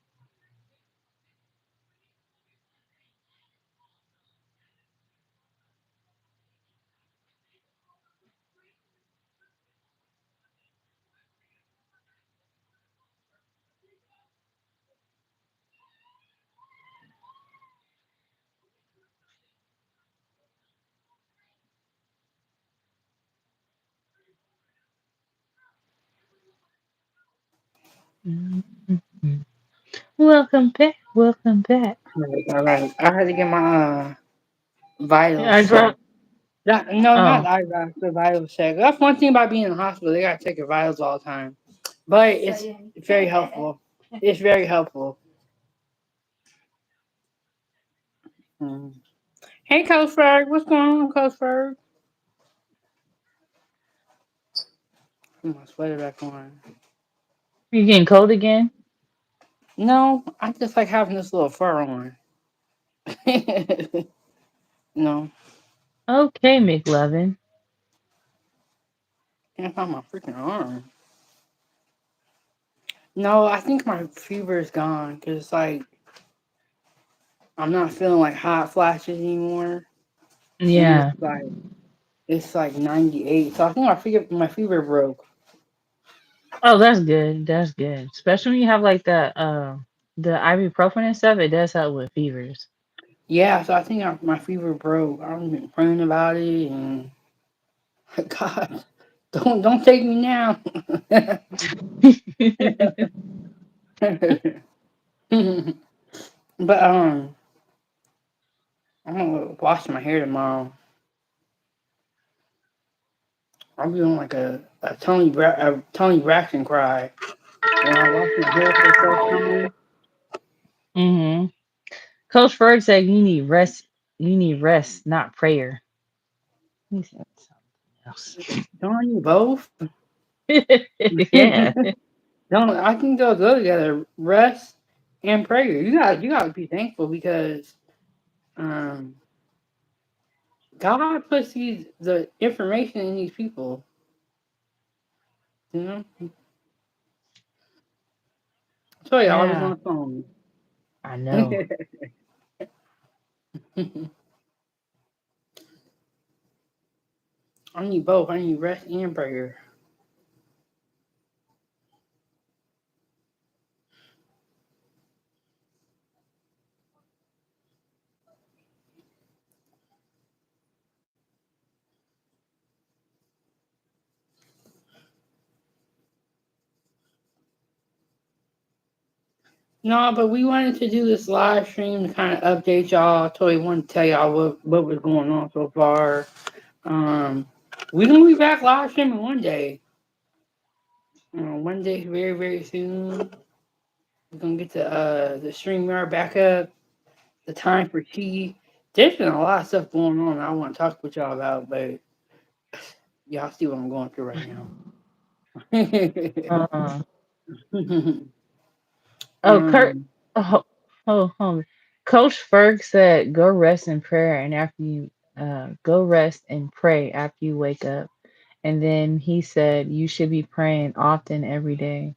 Mhm. Welcome back. Welcome back. All right. I had to get my Yeah, vitals I checked. dropped. No, not Oh, eye drops, the vitals checked. That's one thing about being in the hospital. They gotta take your vitals all the time. But it's very helpful. It's very helpful. Mm. Hey, Coach Ferg. What's going on, Coach Ferg? Put my sweater back on. you getting cold again? No, I just like having this little fur on. No, Okay, McLovin. can't find my freaking arm. No, I think my fever is gone because like I'm not feeling like hot flashes anymore, and Yeah. it's like 98. So I think my fever broke. Oh, that's good. That's good. Especially when you have like the ibuprofen and stuff. It does help with fevers. Yeah, so I think my fever broke. I've been praying about it, and God, don't take me now. But I'm gonna wash my hair tomorrow. I'll be on like a Tony Braxton cry when I wash my hair for the first time. hmm Coach Ferg said you need rest. You need rest, not prayer. He said something else. Don't you both? Yeah. Don't I think they'll go together. Rest and prayer. You gotta be thankful because um God puts the information in these people. You know. So yeah, I was on Yeah. the phone. I know. I need both. I need rest and prayer. No, but we wanted to do this live stream to kind of update y'all. Totally want to tell y'all what was going on so far. Um, we're gonna be back live streaming one day. One day, very very soon. We're gonna get the StreamYard back up. The time for tea. There's been a lot of stuff going on I want to talk with y'all about, but y'all see what I'm going through right now. Uh, oh, Kurt. um, Oh, oh. Coach Ferg said, "Go rest in prayer, and after you, go rest and pray after you wake up." And then he said, "You should be praying often every day."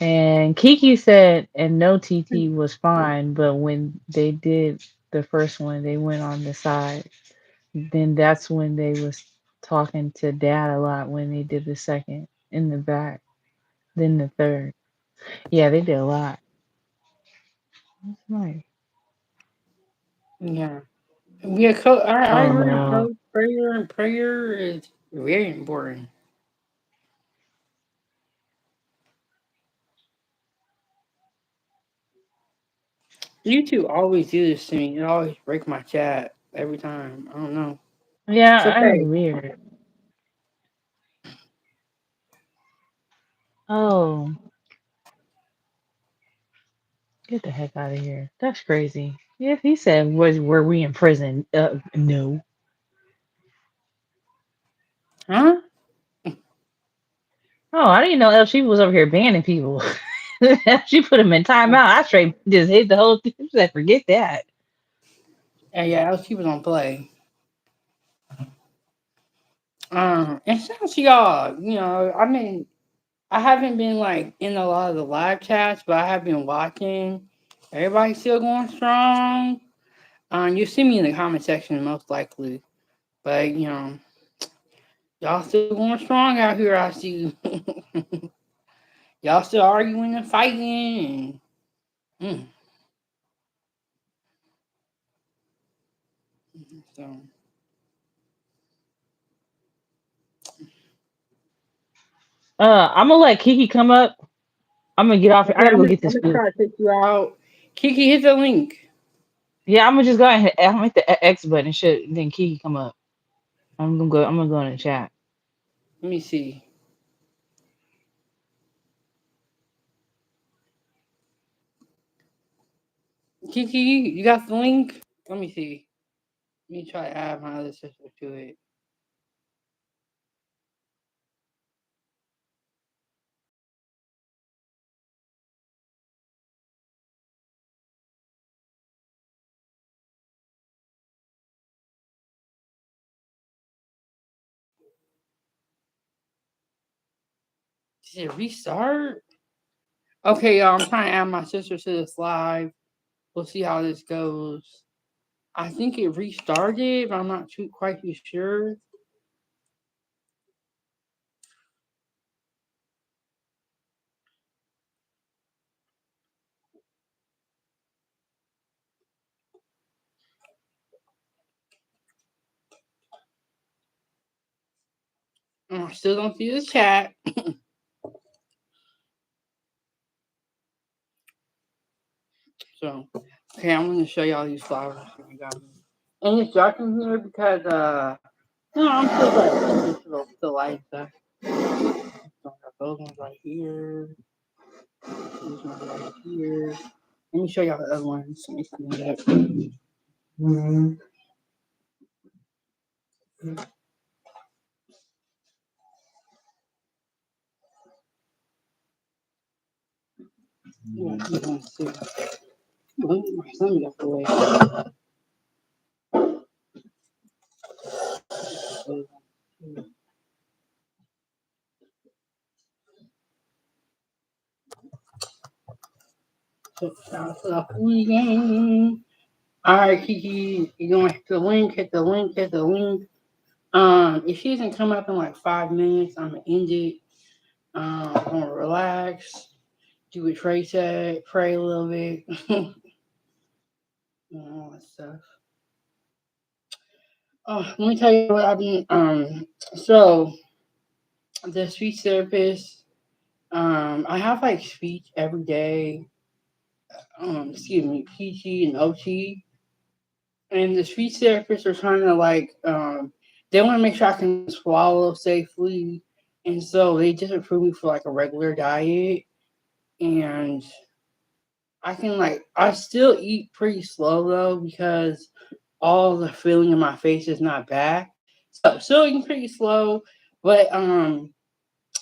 And Kiki said, "And no TT was fine, but when they did the first one, they went on the side." Then that's when they was talking to dad a lot when they did the second in the back. Then the third. Yeah, they did a lot. That's nice. Yeah. Yeah, I Oh agree. no. Coach. Prayer is very important. You two always do this to me. You always break my chat every time. I don't know. It's Yeah, that's okay. weird. Oh, get the heck out of here. That's crazy. Yeah, he said, "Was were we in prison?" No. Huh? Oh, I didn't know LC was over here banning people. She put him in timeout. I straight just hit the whole thing. She said, "Forget that." Yeah, LC was on play. And shout out to y'all. I mean, I haven't been like in a lot of the live chats, but I have been watching. Everybody's still going strong. You see me in the comment section most likely, but y'all still going strong out here. I see y'all still arguing and fighting. And, so I'm gonna let Kiki come up. I'm gonna get off here. I okay, gotta I'm go gonna, get I'm this gonna food. try to take you out. Kiki, hit the link. Yeah, I'm gonna just go ahead. I'm gonna hit the X button. Shit, then Kiki come up. I'm gonna go. I'm gonna go in the chat. Let me see. Kiki, you got the link? Let me see. Let me try to add my other sister to it. Did it restart? Okay, y'all, I'm trying to add my sister to this live. We'll see how this goes. I think it restarted, but I'm not quite too sure. I still don't see the chat. So, okay, I'm gonna show y'all these flowers I got. And it's dark in here because I'm still like the light stuff. So I got those ones right here. These ones right here. Let me show y'all the other ones. Let me see that. Yeah, these ones too. Let me get the way. So, shout out to the food game. All right, Kiki, you're gonna hit the link, hit the link, hit the link. If she doesn't come up in like 5 minutes, I'm gonna end it. I'm gonna relax, do what Trey said, pray a little bit, all that stuff. Oh, let me tell you what I've been. So the speech therapist. I have like speech every day. Excuse me, PT and OT, and the speech therapists are trying to like they want to make sure I can swallow safely, and so they just approved me for like a regular diet, and I still eat pretty slow though because all the feeling in my face is not back, so still eating pretty slow, but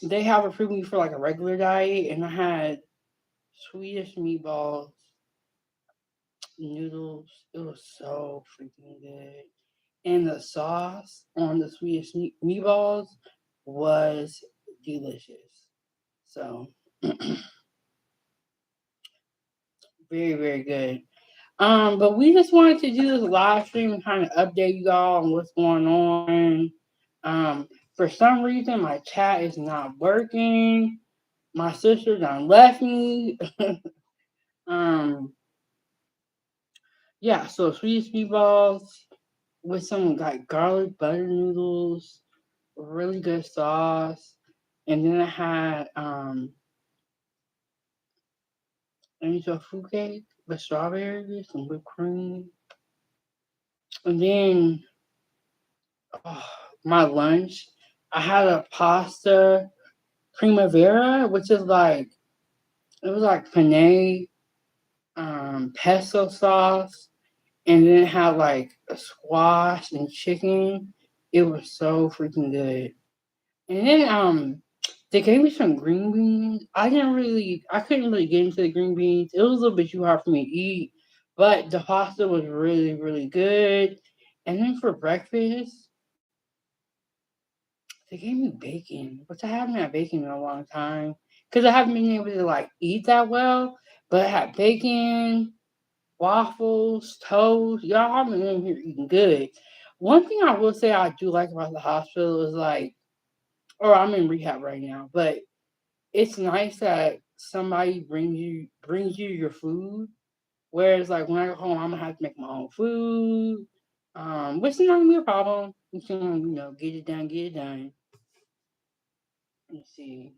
they have approved me for like a regular diet, and I had Swedish meatballs, noodles. It was so freaking good. And the sauce on the Swedish meatballs was delicious. So very, very good. But we just wanted to do this live stream and kind of update you all on what's going on. Um, for some reason, my chat is not working. My sister done left me. um, yeah, so sweet meatballs with some like garlic butter noodles, really good sauce, and then I had a fruit cake with strawberries and whipped cream, and then oh, my lunch. I had a pasta primavera, which is like it was like penne, pesto sauce, and then it had like a squash and chicken. It was so freaking good. And then they gave me some green beans. I couldn't really get into the green beans. It was a little bit too hard for me to eat, but the pasta was really really good. And then for breakfast, they gave me bacon, which I haven't had bacon in a long time because I haven't been able to like eat that well. But I had bacon, waffles, toast. Y'all have been in here eating good. One thing I will say I do like about the hospital is like, or I'm in rehab right now, but it's nice that somebody brings you your food. Whereas like when I go home, I'm gonna have to make my own food, which is not gonna be a problem. You can get it done, get it done. Let's see.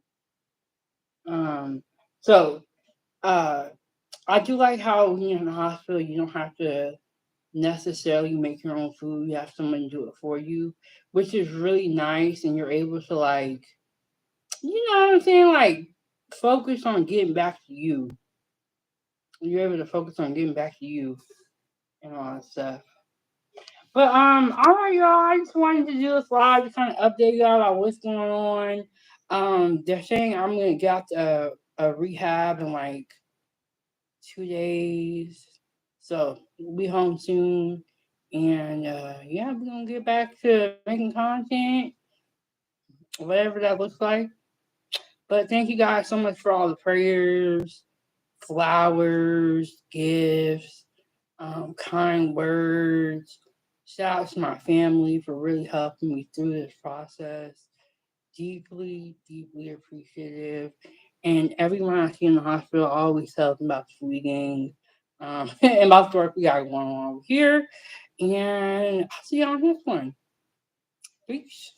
Um, so uh, I do like how when you're in the hospital, you don't have to necessarily make your own food. You have someone do it for you, which is really nice, and you're able to like, you know what I'm saying, like focus on getting back to you. You're able to focus on getting back to you and all that stuff. But all right, y'all. I just wanted to do this live to kind of update y'all about what's going on. They're saying I'm gonna get out a rehab in like 2 days. So we'll be home soon. And yeah, we're gonna get back to making content, whatever that looks like. But thank you guys so much for all the prayers, flowers, gifts, kind words. Shout out to my family for really helping me through this process. Deeply, deeply appreciative. And everyone I see in the hospital always tells me about the free games and about the work we got going on over here. And I'll see you on this one. Peace.